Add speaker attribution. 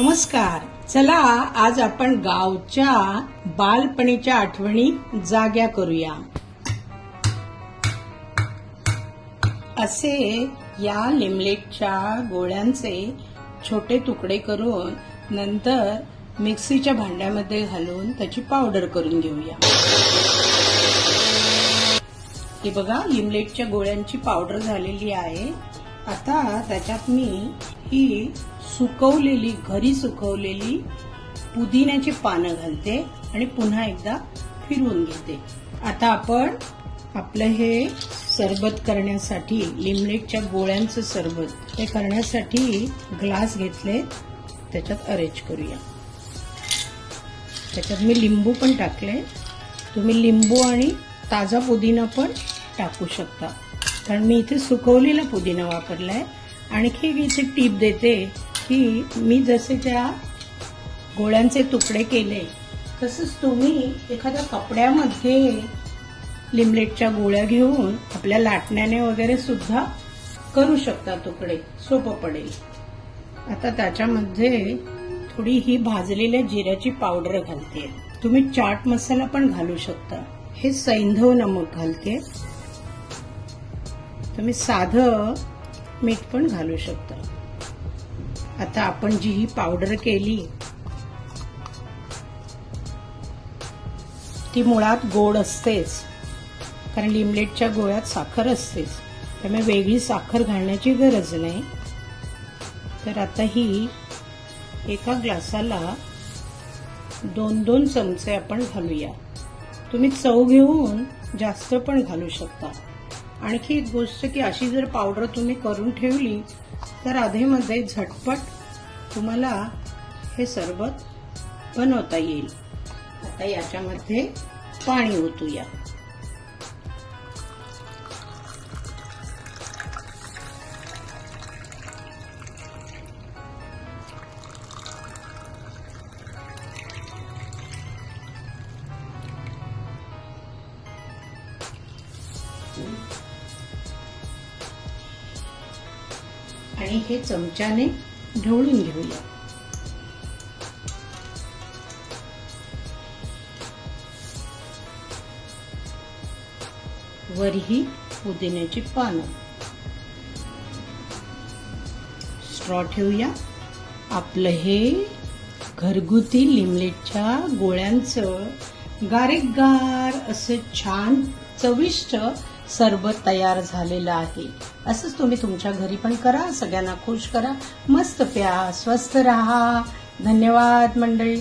Speaker 1: नमस्कार. चला आज आपण गावच्या बालपणीच्या आठवणी जाग्या करूया. असे या लिमलेटच्या गोळ्यांचे छोटे तुकडे करून नंतर मिक्सीच्या भांड्यामध्ये घालून त्याची पावडर करून घेऊया. हे बघा, लिमलेटच्या गोळ्यांची पावडर झालेली आहे. आता त्याच्यात मी ही घरी सुकवलेली पुदिन्याची पानं घालते आणि पुन्हा एकदा फिरवून घेते. आता आपण आपलं हे सरबत करण्यासाठी, लिमलेटच्या गोळ्यांचं सरबत हे करण्यासाठी ग्लास घेतले, त्याच्यात अरेंज करूया. त्याच्यात मी लिंबू पण टाकले. तुम्ही लिंबू आणि ताजा पुदिना पण टाकू शकता, कारण मी इथे सुकवलेला पुदिना वापरलाय. आणखी इथे टीप देते की मी जसे त्या गोळ्यांचे तुकडे केले तसंच तुम्ही एखाद्या कपड्यामध्ये लिमलेटच्या गोळ्या घेऊन आपल्या लाटण्याने वगैरे सुद्धा करू शकता तुकडे, सोपं पडेल. आता त्याच्यामध्ये थोडी ही भाजलेल्या जिऱ्याची पावडर घालते. तुम्ही चाट मसाला पण घालू शकता. हे सैंधव नमक घालते. तुम्ही साधं मीठ पण घालू शकता. आता आपण जी ही पावडर केली ती मुळात गोड असतेच, कारण लिमलेटच्या गोळ्यात साखर असतेच, त्यामुळे वेगळी साखर घालण्याची गरज नाही. तर आता ही एका ग्लासाला 2-2 चमचे आपण घालूया. तुम्ही चव घेऊन जास्त पण घालू शकता. आणखी एक गोष्ट की अशी जर पावडर तुम्ही करून ठेवली तर अधेमध्ये झटपट तुम्हाला हे सरबत बनवता येईल. आता याच्यामध्ये पाणी ओतूया. आणि हे चमच्याने ढवळून घेऊया. वर ही पुदिन्याची पानं, स्ट्रॉ ठेवूया. आपलं हे घरगुती लिमलेटच्या गोळ्यांचं गारेगार असं छान चविष्ट सरबत तयार झालेलं आहे. असंच तुम्ही तुमच्या घरी पण करा. सगळ्यांना खुश करा. मस्त प्या, स्वस्थ राहा. धन्यवाद मंडळी.